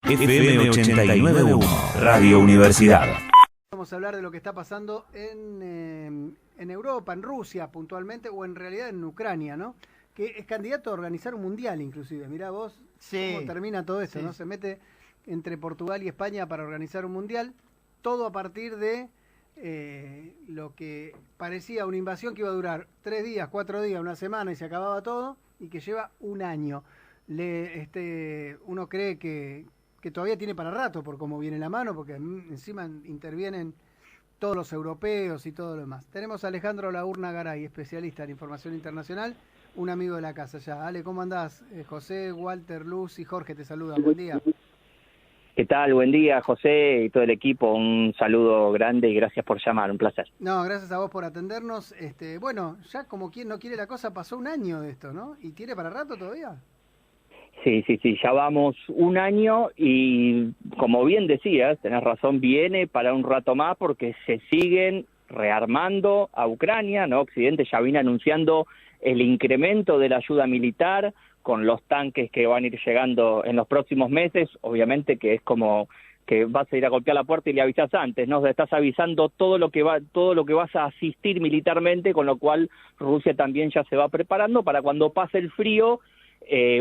FM 89.1, Radio Universidad. Vamos a hablar de lo que está pasando en Europa, en Rusia puntualmente, o en realidad en Ucrania, ¿no? Que es candidato a organizar un mundial, inclusive. Mirá vos cómo termina todo esto, ¿no? Se mete entre Portugal y España para organizar un mundial, todo a partir de lo que parecía una invasión que iba a durar 3 días, 4 días, una semana y se acababa todo, y que lleva un año. Uno cree que todavía tiene para rato por cómo viene la mano, porque encima intervienen todos los europeos y todo lo demás. Tenemos a Alejandro Laurna Garay, especialista en información internacional, un amigo de la casa ya. Ale, ¿cómo andás? José, Walter, Luz y Jorge te saludan. Buen día. ¿Qué tal? Buen día, José y todo el equipo. Un saludo grande y gracias por llamar. Un placer. No, gracias a vos por atendernos. Bueno, ya como quien no quiere la cosa, pasó un año de esto, ¿no? ¿Y tiene para rato todavía? Sí, ya vamos un año y como bien decías, tenés razón, viene para un rato más porque se siguen rearmando a Ucrania, ¿no? Occidente ya viene anunciando el incremento de la ayuda militar con los tanques que van a ir llegando en los próximos meses, obviamente que es como que vas a ir a golpear la puerta y le avisas antes, ¿no? O sea, estás avisando todo lo que vas a asistir militarmente, con lo cual Rusia también ya se va preparando para cuando pase el frío.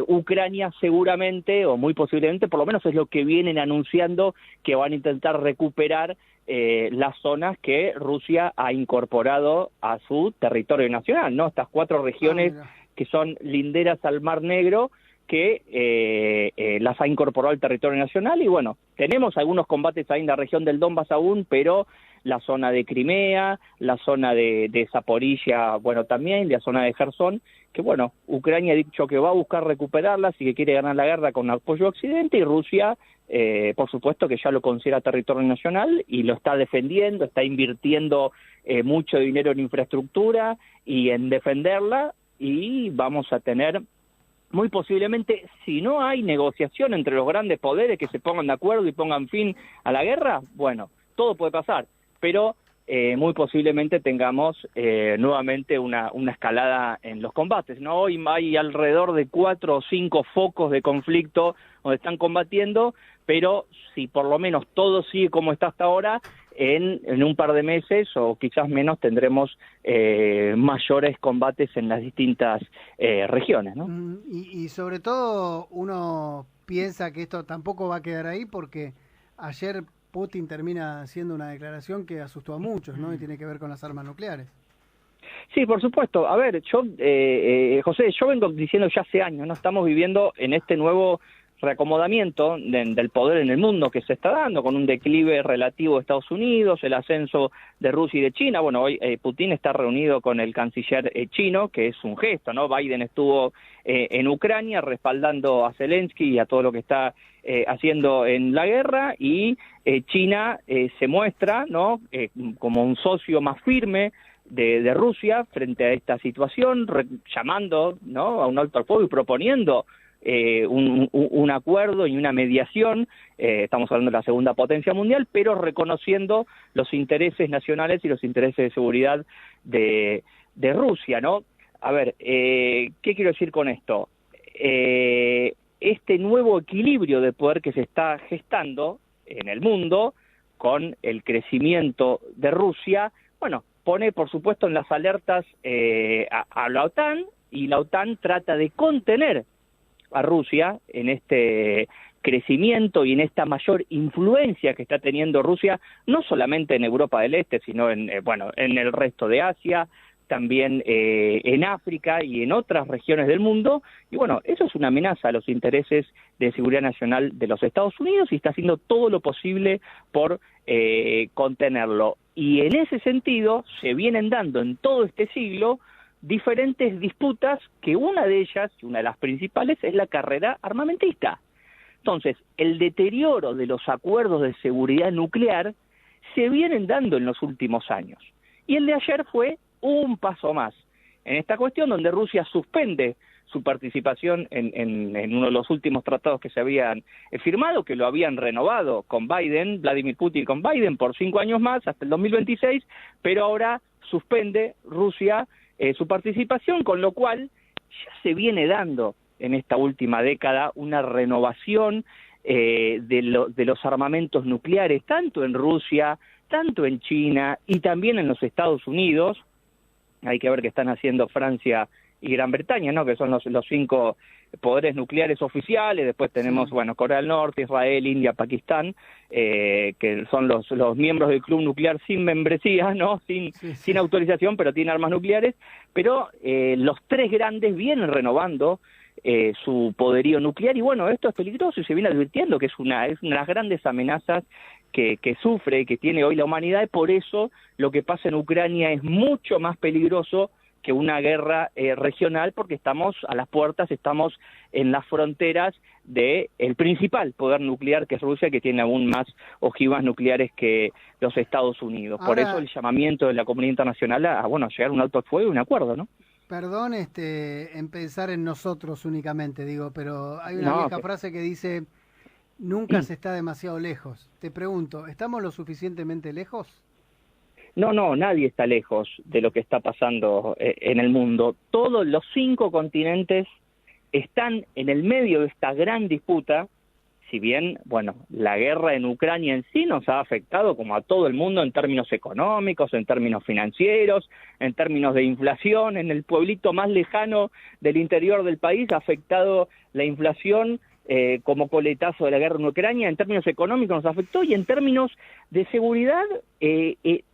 Ucrania seguramente, o muy posiblemente, por lo menos es lo que vienen anunciando, que van a intentar recuperar las zonas que Rusia ha incorporado a su territorio nacional, ¿no? Estas 4 regiones que son linderas al Mar Negro, que las ha incorporado al territorio nacional. Y bueno, tenemos algunos combates ahí en la región del Donbass aún, pero la zona de Crimea, la zona de Zaporilla, bueno, también, la zona de Jersón, que bueno, Ucrania ha dicho que va a buscar recuperarlas y que quiere ganar la guerra con apoyo a Occidente, y Rusia, por supuesto que ya lo considera territorio nacional y lo está defendiendo, está invirtiendo mucho dinero en infraestructura y en defenderla, y vamos a tener, muy posiblemente, si no hay negociación entre los grandes poderes que se pongan de acuerdo y pongan fin a la guerra, bueno, todo puede pasar, pero muy posiblemente tengamos nuevamente una escalada en los combates, ¿no? Hoy hay alrededor de 4 o 5 focos de conflicto donde están combatiendo, pero si por lo menos todo sigue como está hasta ahora, en un par de meses o quizás menos tendremos mayores combates en las distintas regiones, ¿no? Y sobre todo uno piensa que esto tampoco va a quedar ahí, porque ayer Putin termina haciendo una declaración que asustó a muchos, ¿no? Y tiene que ver con las armas nucleares. Sí, por supuesto. A ver, José, yo vengo diciendo ya hace años, ¿no? Estamos viviendo en este nuevo reacomodamiento del poder en el mundo que se está dando, con un declive relativo de Estados Unidos, el ascenso de Rusia y de China. Bueno, hoy Putin está reunido con el canciller chino, que es un gesto, ¿no? Biden estuvo en Ucrania respaldando a Zelensky y a todo lo que está haciendo en la guerra, y China se muestra, ¿no? Como un socio más firme de Rusia frente a esta situación, llamando, ¿no? a un alto al fuego y proponiendo un acuerdo y una mediación. Estamos hablando de la segunda potencia mundial, pero reconociendo los intereses nacionales y los intereses de seguridad de Rusia, ¿no? A ver, ¿qué quiero decir con esto? Este nuevo equilibrio de poder que se está gestando en el mundo, con el crecimiento de Rusia, bueno, pone por supuesto en las alertas a la OTAN, y la OTAN trata de contener a Rusia en este crecimiento y en esta mayor influencia que está teniendo Rusia, no solamente en Europa del Este, sino en el resto de Asia, también en África y en otras regiones del mundo. Y bueno, eso es una amenaza a los intereses de seguridad nacional de los Estados Unidos, y está haciendo todo lo posible por contenerlo. Y en ese sentido se vienen dando en todo este siglo diferentes disputas, que una de ellas, y una de las principales, es la carrera armamentista. Entonces, el deterioro de los acuerdos de seguridad nuclear se vienen dando en los últimos años. Y el de ayer fue un paso más en esta cuestión, donde Rusia suspende su participación en uno de los últimos tratados que se habían firmado, que lo habían renovado con Biden, Vladimir Putin con Biden, por 5 años más, hasta el 2026, pero ahora suspende Rusia su participación, con lo cual ya se viene dando en esta última década una renovación de los armamentos nucleares, tanto en Rusia, tanto en China y también en los Estados Unidos. Hay que ver qué están haciendo Francia y Gran Bretaña, ¿no? Que son los 5 poderes nucleares oficiales. Después tenemos, bueno, Corea del Norte, Israel, India, Pakistán, que son los miembros del club nuclear sin membresía, ¿no? Sin autorización, pero tienen armas nucleares. Pero los 3 grandes vienen renovando su poderío nuclear, y bueno, esto es peligroso y se viene advirtiendo que es una de las grandes amenazas que sufre, que tiene hoy la humanidad, y por eso lo que pasa en Ucrania es mucho más peligroso que una guerra regional, porque estamos a las puertas, estamos en las fronteras del principal poder nuclear, que es Rusia, que tiene aún más ojivas nucleares que los Estados Unidos. Por eso el llamamiento de la comunidad internacional a llegar a un alto el fuego y un acuerdo, ¿no? Perdón en pensar en nosotros únicamente, digo, pero hay una vieja frase que dice, nunca se está demasiado lejos. Te pregunto, ¿estamos lo suficientemente lejos? No, nadie está lejos de lo que está pasando en el mundo. Todos los 5 continentes están en el medio de esta gran disputa. Si bien, bueno, la guerra en Ucrania en sí nos ha afectado como a todo el mundo en términos económicos, en términos financieros, en términos de inflación. En el pueblito más lejano del interior del país ha afectado la inflación como coletazo de la guerra en Ucrania. En términos económicos nos afectó, y en términos de seguridad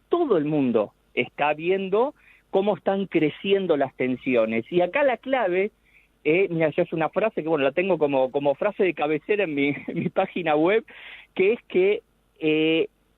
todo el mundo está viendo cómo están creciendo las tensiones. Y acá la clave, mira, yo es una frase que, bueno, la tengo como frase de cabecera en mi página web, que es que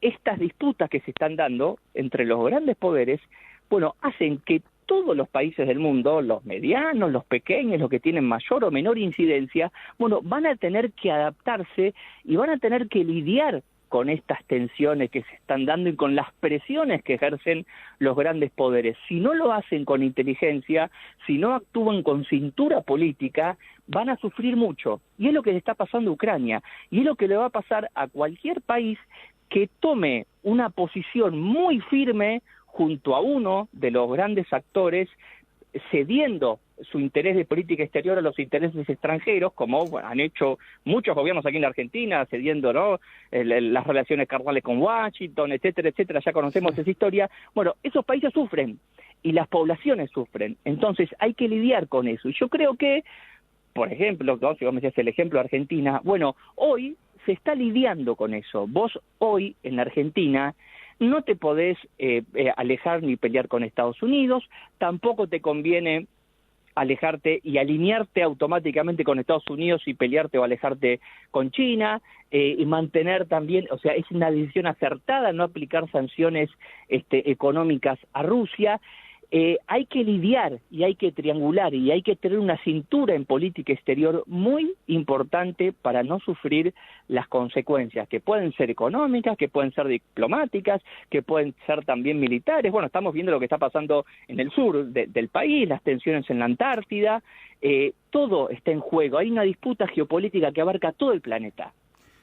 estas disputas que se están dando entre los grandes poderes, bueno, hacen que todos los países del mundo, los medianos, los pequeños, los que tienen mayor o menor incidencia, bueno, van a tener que adaptarse y van a tener que lidiar con estas tensiones que se están dando y con las presiones que ejercen los grandes poderes. Si no lo hacen con inteligencia, si no actúan con cintura política, van a sufrir mucho. Y es lo que le está pasando a Ucrania, y es lo que le va a pasar a cualquier país que tome una posición muy firme junto a uno de los grandes actores, cediendo su interés de política exterior a los intereses extranjeros, como han hecho muchos gobiernos aquí en la Argentina, cediendo, ¿no?, las relaciones carnales con Washington, etcétera, etcétera. Ya conocemos esa historia. Bueno, esos países sufren y las poblaciones sufren. Entonces hay que lidiar con eso. Y yo creo que, por ejemplo, ¿no?, si vos me decías el ejemplo de Argentina, bueno, hoy se está lidiando con eso. Vos hoy en la Argentina no te podés alejar ni pelear con Estados Unidos, tampoco te conviene alejarte y alinearte automáticamente con Estados Unidos y pelearte o alejarte con China, y mantener también, o sea, es una decisión acertada no aplicar sanciones económicas a Rusia. Hay que lidiar y hay que triangular y hay que tener una cintura en política exterior muy importante para no sufrir las consecuencias, que pueden ser económicas, que pueden ser diplomáticas, que pueden ser también militares. Bueno, estamos viendo lo que está pasando en el sur del país, las tensiones en la Antártida, todo está en juego. Hay una disputa geopolítica que abarca todo el planeta.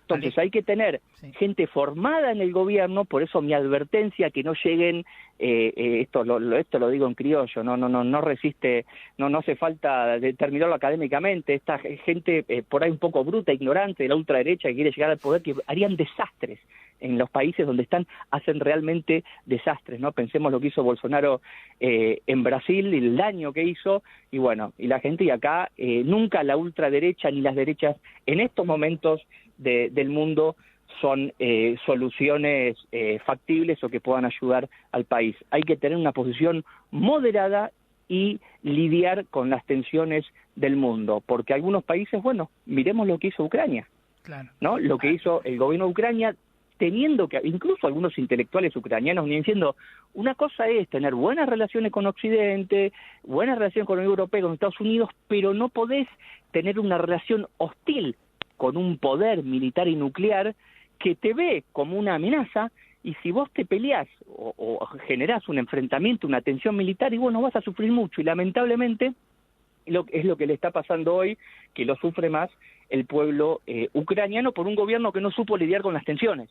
Entonces hay que tener gente formada en el gobierno, por eso mi advertencia, que no lleguen, esto lo digo en criollo, no resiste, no hace falta determinarlo académicamente, esta gente por ahí un poco bruta, ignorante, de la ultraderecha que quiere llegar al poder, que harían desastres en los países donde están, hacen realmente desastres, ¿no? Pensemos lo que hizo Bolsonaro en Brasil, el daño que hizo, y bueno, y la gente, y acá nunca la ultraderecha ni las derechas en estos momentos del mundo son soluciones factibles o que puedan ayudar al país. Hay que tener una posición moderada y lidiar con las tensiones del mundo, porque algunos países, bueno, miremos lo que hizo Ucrania, claro, ¿no? Lo que hizo el gobierno de Ucrania, teniendo que, incluso algunos intelectuales ucranianos vienen diciendo, una cosa es tener buenas relaciones con Occidente, buenas relaciones con la Unión Europea, con Estados Unidos, pero no podés tener una relación hostil con un poder militar y nuclear que te ve como una amenaza, y si vos te peleás o generás un enfrentamiento, una tensión militar, y bueno, vas a sufrir mucho, y lamentablemente es lo que le está pasando hoy, que lo sufre más el pueblo ucraniano por un gobierno que no supo lidiar con las tensiones.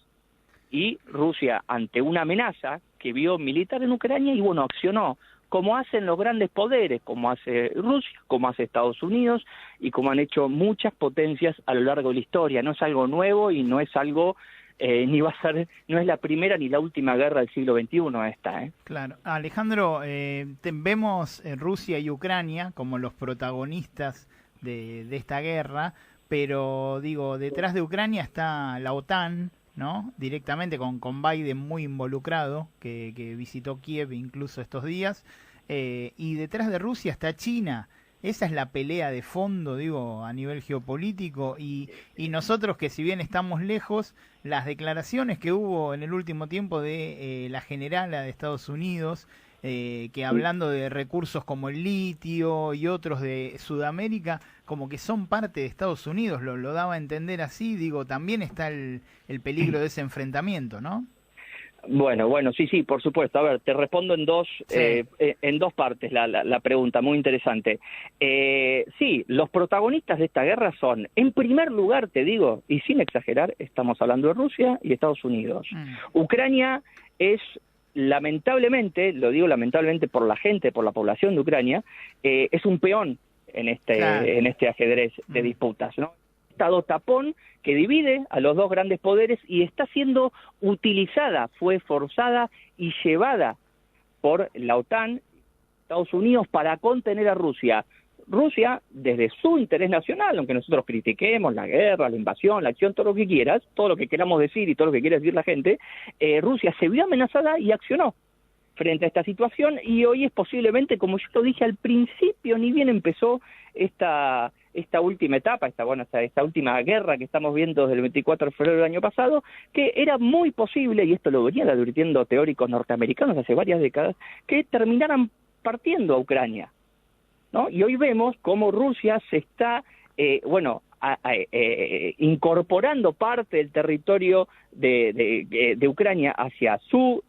Y Rusia, ante una amenaza que vio militar en Ucrania, y bueno, accionó como hacen los grandes poderes, como hace Rusia, como hace Estados Unidos y como han hecho muchas potencias a lo largo de la historia. No es algo nuevo y no es algo, ni va a ser, no es la primera ni la última guerra del siglo XXI esta. Claro. Alejandro, vemos Rusia y Ucrania como los protagonistas de esta guerra, pero digo, detrás de Ucrania está la OTAN, ¿no? Directamente con Biden muy involucrado, que visitó Kiev incluso estos días, y detrás de Rusia está China. Esa es la pelea de fondo, digo, a nivel geopolítico, y nosotros que si bien estamos lejos, las declaraciones que hubo en el último tiempo de la generala de Estados Unidos, que hablando de recursos como el litio y otros de Sudamérica, como que son parte de Estados Unidos, lo daba a entender así, digo, también está el peligro de ese enfrentamiento, ¿no? Bueno, sí, por supuesto. A ver, te respondo en dos partes la pregunta, muy interesante. Sí, los protagonistas de esta guerra son, en primer lugar, te digo, y sin exagerar, estamos hablando de Rusia y Estados Unidos. Ucrania es, lamentablemente, lo digo lamentablemente por la gente, por la población de Ucrania, es un peón en este ajedrez de disputas, ¿no? Estado tapón que divide a los dos grandes poderes y está siendo utilizada, fue forzada y llevada por la OTAN, Estados Unidos, para contener a Rusia. Rusia, desde su interés nacional, aunque nosotros critiquemos la guerra, la invasión, la acción, todo lo que quieras, todo lo que queramos decir y todo lo que quiere decir la gente, Rusia se vio amenazada y accionó frente a esta situación, y hoy es posiblemente, como yo lo dije al principio, ni bien empezó esta última etapa, esta última guerra que estamos viendo desde el 24 de febrero del año pasado, que era muy posible, y esto lo venían advirtiendo teóricos norteamericanos hace varias décadas, que terminaran partiendo a Ucrania, ¿no? Y hoy vemos cómo Rusia se está, incorporando parte del territorio de Ucrania hacia su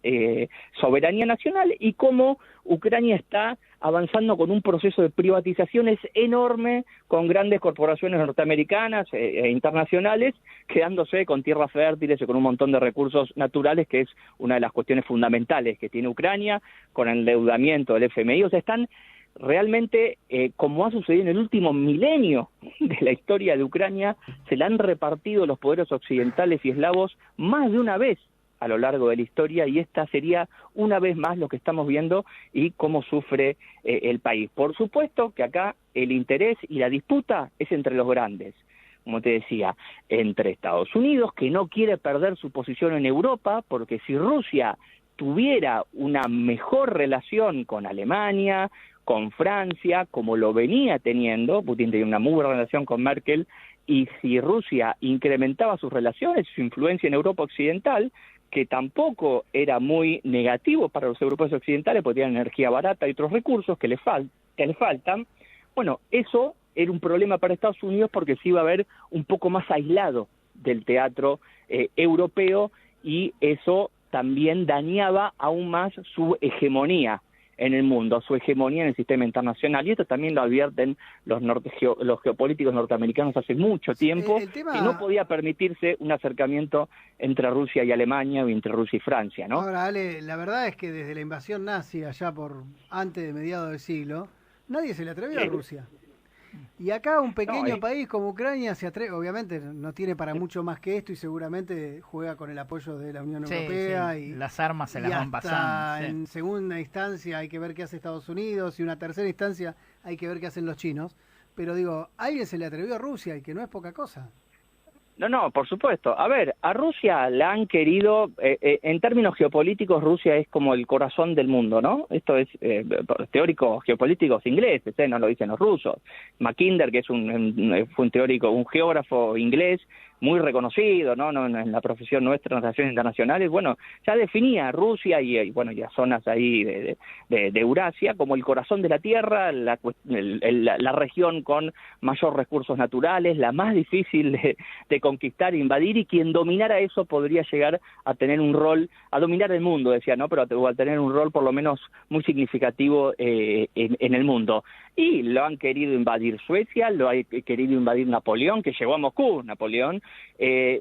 soberanía nacional, y cómo Ucrania está avanzando con un proceso de privatizaciones enorme con grandes corporaciones norteamericanas e internacionales, quedándose con tierras fértiles y con un montón de recursos naturales, que es una de las cuestiones fundamentales que tiene Ucrania, con el endeudamiento del FMI. O sea, están realmente, como ha sucedido en el último milenio de la historia de Ucrania, se la han repartido los poderes occidentales y eslavos más de una vez a lo largo de la historia, y esta sería una vez más lo que estamos viendo y cómo sufre el país. Por supuesto que acá el interés y la disputa es entre los grandes, como te decía, entre Estados Unidos, que no quiere perder su posición en Europa, porque si Rusia tuviera una mejor relación con Alemania, con Francia, como lo venía teniendo, Putin tenía una muy buena relación con Merkel, y si Rusia incrementaba sus relaciones, su influencia en Europa Occidental, que tampoco era muy negativo para los europeos occidentales, porque tienen energía barata y otros recursos que les faltan, bueno, eso era un problema para Estados Unidos, porque se iba a ver un poco más aislado del teatro europeo, y eso también dañaba aún más su hegemonía en el mundo, su hegemonía en el sistema internacional, y esto también lo advierten los geopolíticos norteamericanos hace mucho tiempo, que no podía permitirse un acercamiento entre Rusia y Alemania o entre Rusia y Francia, ¿no? Ahora, Ale, la verdad es que desde la invasión nazi allá por antes de mediados del siglo, nadie se le atrevió a Rusia. Y acá un pequeño país como Ucrania se atreve, obviamente no tiene para mucho más que esto, y seguramente juega con el apoyo de la Unión Europea. Y las armas se las van pasando. En segunda instancia hay que ver qué hace Estados Unidos, y en una tercera instancia hay que ver qué hacen los chinos. Pero digo, alguien se le atrevió a Rusia, y que no es poca cosa. No, por supuesto. A ver, a Rusia la han querido, en términos geopolíticos, Rusia es como el corazón del mundo, ¿no? Esto es teóricos geopolíticos ingleses, no lo dicen los rusos. Mackinder, que fue un teórico, un geógrafo inglés, muy reconocido, ¿no? En la profesión nuestra, en las relaciones internacionales, bueno, ya definía a Rusia y las zonas ahí de Eurasia como el corazón de la Tierra, la región con mayor recursos naturales, la más difícil de conquistar e invadir, y quien dominara eso podría llegar a tener un rol, a dominar el mundo, decía, ¿no? Pero a tener un rol por lo menos muy significativo en el mundo. Y lo han querido invadir Suecia, lo ha querido invadir Napoleón, que llegó a Moscú, Napoleón,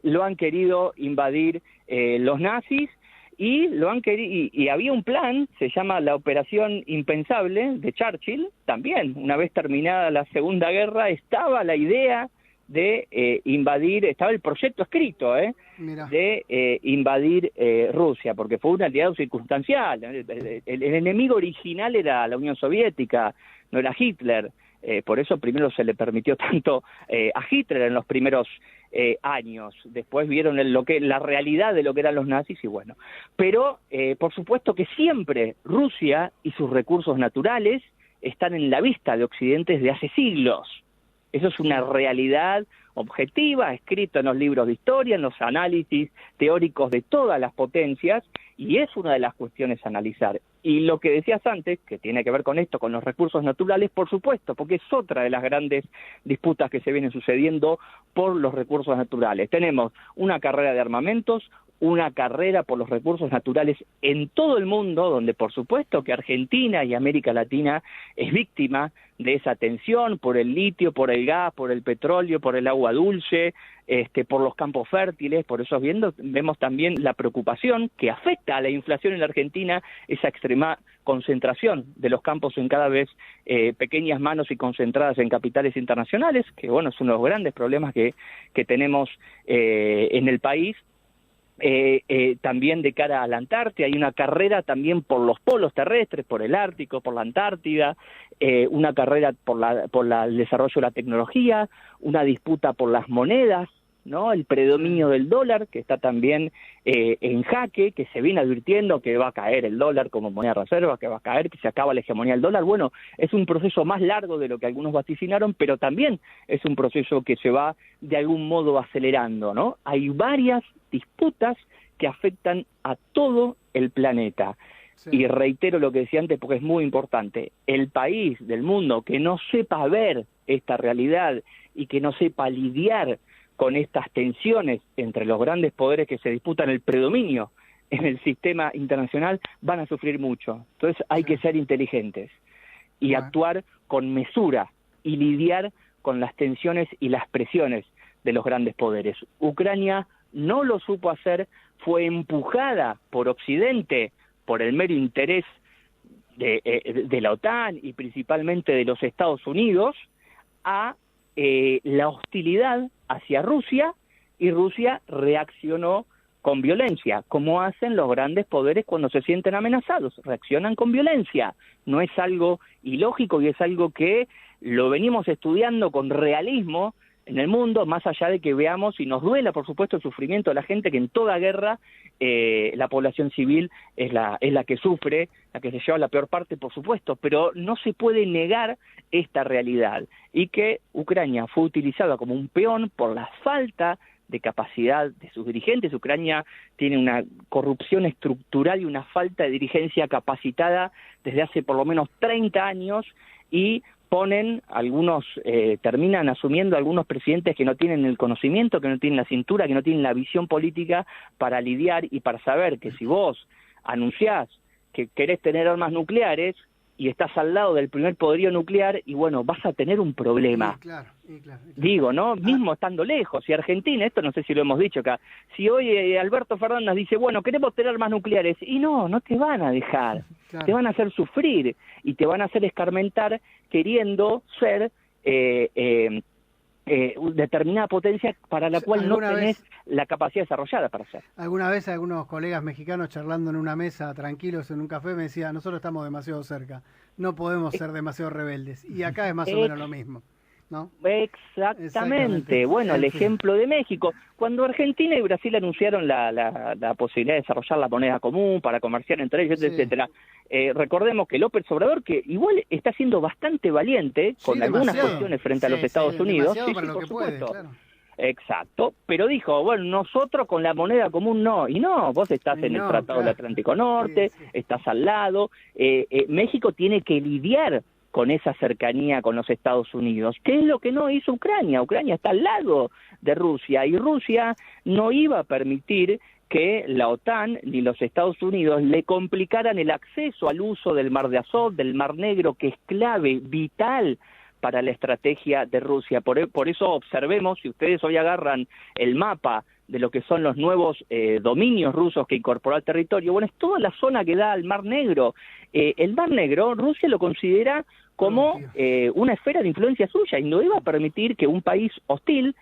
lo han querido invadir los nazis, y lo han querido, y había un plan, se llama la Operación Impensable de Churchill, también, una vez terminada la Segunda Guerra, estaba la idea de invadir, estaba el proyecto escrito, de invadir Rusia, porque fue un aliado circunstancial. El enemigo original era la Unión Soviética, no era Hitler. Por eso primero se le permitió tanto a Hitler en los primeros años. Después vieron la realidad de lo que eran los nazis y bueno. Pero por supuesto que siempre Rusia y sus recursos naturales están en la vista de Occidente desde hace siglos. Eso es una realidad objetiva, escrito en los libros de historia, en los análisis teóricos de todas las potencias, y es una de las cuestiones a analizar. Y lo que decías antes, que tiene que ver con esto, con los recursos naturales, por supuesto, porque es otra de las grandes disputas que se vienen sucediendo por los recursos naturales. Tenemos una carrera de armamentos, una carrera por los recursos naturales en todo el mundo, donde por supuesto que Argentina y América Latina es víctima de esa tensión por el litio, por el gas, por el petróleo, por el agua dulce, por los campos fértiles. Por eso vemos también la preocupación que afecta a la inflación en la Argentina, esa extrema concentración de los campos en cada vez pequeñas manos y concentradas en capitales internacionales, que bueno, es uno de los grandes problemas que tenemos en el país. También de cara a la Antártida, hay una carrera también por los polos terrestres, por el Ártico, por la Antártida, una carrera por el desarrollo de la tecnología, una disputa por las monedas, ¿no? El predominio del dólar, que está también en jaque, que se viene advirtiendo que va a caer el dólar como moneda de reserva, que va a caer, que se acaba la hegemonía del dólar. Bueno, es un proceso más largo de lo que algunos vaticinaron, pero también es un proceso que se va de algún modo acelerando, ¿no? Hay varias disputas que afectan a todo el planeta. Sí. Y reitero lo que decía antes porque es muy importante. El país del mundo que no sepa ver esta realidad y que no sepa lidiar con estas tensiones entre los grandes poderes que se disputan el predominio en el sistema internacional, van a sufrir mucho. Entonces hay que ser inteligentes y actuar con mesura y lidiar con las tensiones y las presiones de los grandes poderes. Ucrania no lo supo hacer, fue empujada por Occidente, por el mero interés de la OTAN y principalmente de los Estados Unidos, a la hostilidad hacia Rusia, y Rusia reaccionó con violencia, como hacen los grandes poderes cuando se sienten amenazados, reaccionan con violencia. No es algo ilógico y es algo que lo venimos estudiando con realismo en el mundo, más allá de que veamos y nos duela, por supuesto, el sufrimiento de la gente, que en toda guerra la población civil es la que sufre, la que se lleva la peor parte, por supuesto, pero no se puede negar esta realidad, y que Ucrania fue utilizada como un peón por la falta de capacidad de sus dirigentes. Ucrania tiene una corrupción estructural y una falta de dirigencia capacitada desde hace por lo menos 30 años, y terminan asumiendo algunos presidentes que no tienen el conocimiento, que no tienen la cintura, que no tienen la visión política para lidiar y para saber que si vos anunciás que querés tener armas nucleares y estás al lado del primer poderío nuclear, y bueno, vas a tener un problema. Sí, claro. Digo, ¿no? Mismo estando lejos. Y Argentina, esto no sé si lo hemos dicho acá, si hoy Alberto Fernández dice, bueno, queremos tener armas nucleares, y no te van a dejar. Claro. Te van a hacer sufrir y te van a hacer escarmentar queriendo ser determinada potencia para la cual no tenés la capacidad desarrollada para hacer. Alguna vez algunos colegas mexicanos charlando en una mesa, tranquilos en un café, me decían, nosotros estamos demasiado cerca, no podemos ser demasiado rebeldes. Y acá es más o menos lo mismo, ¿no? Exactamente. Bueno, el ejemplo de México. Cuando Argentina y Brasil anunciaron la posibilidad de desarrollar la moneda común para comerciar entre ellos, etcétera, recordemos que López Obrador, que igual está siendo bastante valiente con algunas cuestiones frente a los Estados Unidos, por supuesto. Claro. Exacto, pero dijo, bueno, nosotros con la moneda común no, y no, vos estás en el Tratado del Atlántico Norte, estás al lado, México tiene que lidiar con esa cercanía con los Estados Unidos, que es lo que no hizo Ucrania. Ucrania está al lado de Rusia, y Rusia no iba a permitir que la OTAN ni los Estados Unidos le complicaran el acceso al uso del Mar de Azov, del Mar Negro, que es clave, vital para la estrategia de Rusia. Por eso observemos, si ustedes hoy agarran el mapa de lo que son los nuevos dominios rusos que incorporó al territorio. Bueno, es toda la zona que da al Mar Negro. El Mar Negro, Rusia lo considera como una esfera de influencia suya y no iba a permitir que un país hostil,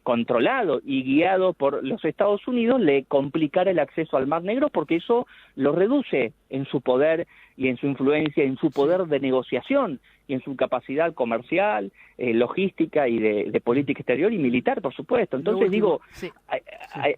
controlado y guiado por los Estados Unidos, le complicara el acceso al Mar Negro, porque eso lo reduce en su poder y en su influencia, en su poder de negociación y en su capacidad comercial, logística y de política exterior y militar, por supuesto. Entonces digo,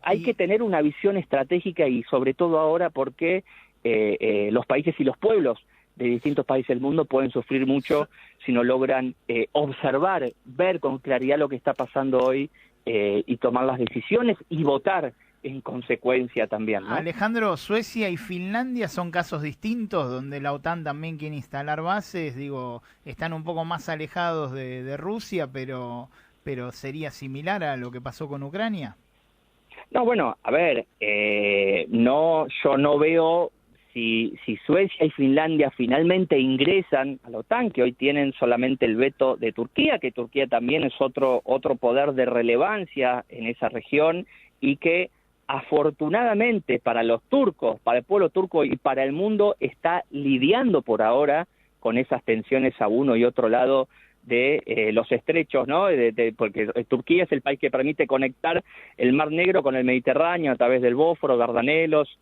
hay que tener una visión estratégica y sobre todo ahora porque los países y los pueblos de distintos países del mundo pueden sufrir mucho si no logran observar, ver con claridad lo que está pasando hoy y tomar las decisiones y votar en consecuencia también, ¿no? Alejandro, Suecia y Finlandia son casos distintos donde la OTAN también quiere instalar bases, digo, están un poco más alejados de Rusia, pero sería similar a lo que pasó con Ucrania. No, bueno, a ver, yo no veo si Suecia y Finlandia finalmente ingresan a la OTAN, que hoy tienen solamente el veto de Turquía, que Turquía también es otro poder de relevancia en esa región y que afortunadamente para los turcos, para el pueblo turco y para el mundo está lidiando por ahora con esas tensiones a uno y otro lado de los estrechos, ¿no? Porque Turquía es el país que permite conectar el Mar Negro con el Mediterráneo a través del Bósforo, Dardanelos,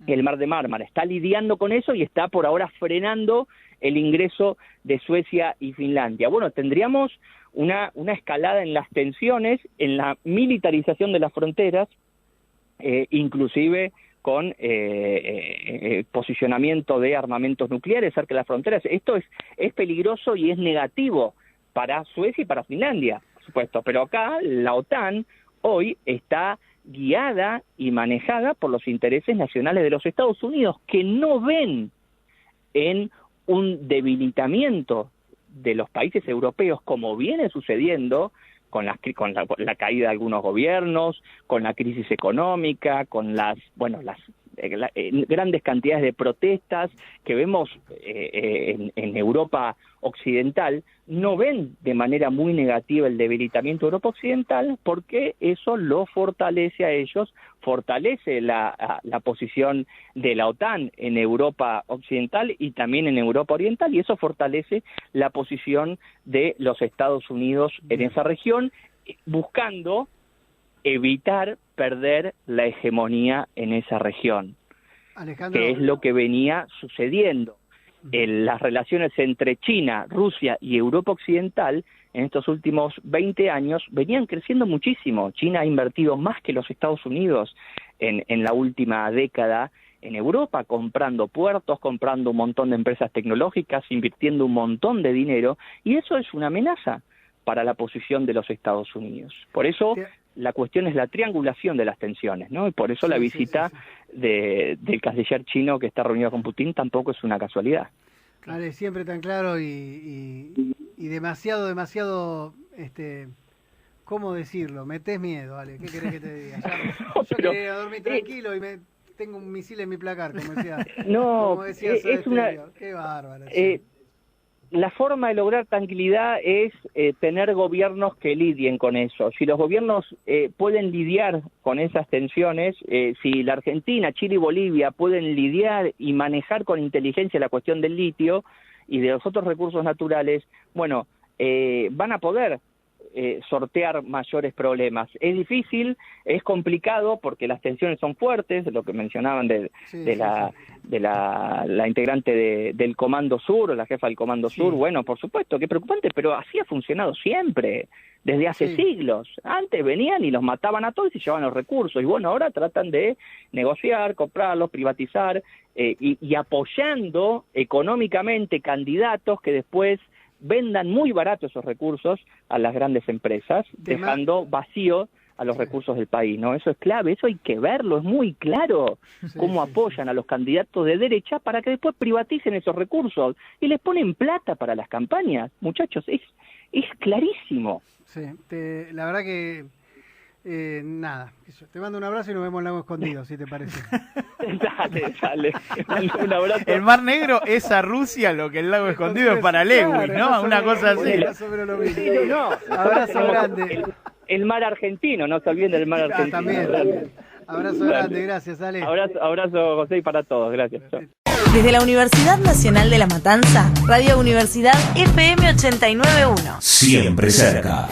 el Mar de Mármara. Está lidiando con eso y está por ahora frenando el ingreso de Suecia y Finlandia. Bueno, tendríamos una escalada en las tensiones, en la militarización de las fronteras, inclusive con posicionamiento de armamentos nucleares cerca de las fronteras. Esto es peligroso y es negativo para Suecia y para Finlandia, por supuesto. Pero acá la OTAN hoy está guiada y manejada por los intereses nacionales de los Estados Unidos, que no ven en un debilitamiento de los países europeos, como viene sucediendo con la caída de algunos gobiernos, con la crisis económica, con las grandes cantidades de protestas que vemos en Europa Occidental. No ven de manera muy negativa el debilitamiento de Europa Occidental porque eso lo fortalece a ellos, fortalece la posición de la OTAN en Europa Occidental y también en Europa Oriental, y eso fortalece la posición de los Estados Unidos en esa región, buscando evitar perder la hegemonía en esa región, Alejandro, que es lo que venía sucediendo. Las relaciones entre China, Rusia y Europa Occidental en estos últimos 20 años venían creciendo muchísimo. China ha invertido más que los Estados Unidos en la última década en Europa, comprando puertos, comprando un montón de empresas tecnológicas, invirtiendo un montón de dinero, y eso es una amenaza para la posición de los Estados Unidos. Por eso la cuestión es la triangulación de las tensiones, ¿no? Y por eso la visita del canciller chino que está reunido con Putin tampoco es una casualidad. Ale, siempre tan claro y demasiado, ¿cómo decirlo? Metés miedo, Ale, ¿qué querés que te diga? Yo quería dormir tranquilo y tengo un misil en mi placar, como decía. No, qué bárbaro. La forma de lograr tranquilidad es tener gobiernos que lidien con eso. Si los gobiernos pueden lidiar con esas tensiones, si la Argentina, Chile y Bolivia pueden lidiar y manejar con inteligencia la cuestión del litio y de los otros recursos naturales, bueno, van a poder sortear mayores problemas. Es difícil, es complicado porque las tensiones son fuertes, lo que mencionaban de la integrante del Comando Sur, o la jefa del Comando Sur, bueno, por supuesto, qué preocupante, pero así ha funcionado siempre, desde hace siglos. Antes venían y los mataban a todos y se llevaban los recursos, y bueno, ahora tratan de negociar, comprarlos, privatizar, y apoyando económicamente candidatos que después vendan muy barato esos recursos a las grandes empresas, dejando vacío a los recursos del país, ¿no? Eso es clave, eso hay que verlo, es muy claro cómo apoyan a los candidatos de derecha para que después privaticen esos recursos y les ponen plata para las campañas. Muchachos, es clarísimo. Sí, la verdad que nada, te mando un abrazo y nos vemos en Lago Escondido, si te parece. Dale. Un abrazo. El Mar Negro es a Rusia lo que el Lago Escondido es para Lewis, ¿no? Una cosa así. Abrazo grande. el mar argentino, no se olviden del mar argentino. También. Abrazo grande, gracias, Ale. Abrazo, José, y para todos, gracias. Desde la Universidad Nacional de La Matanza, Radio Universidad FM 89.1. Siempre cerca.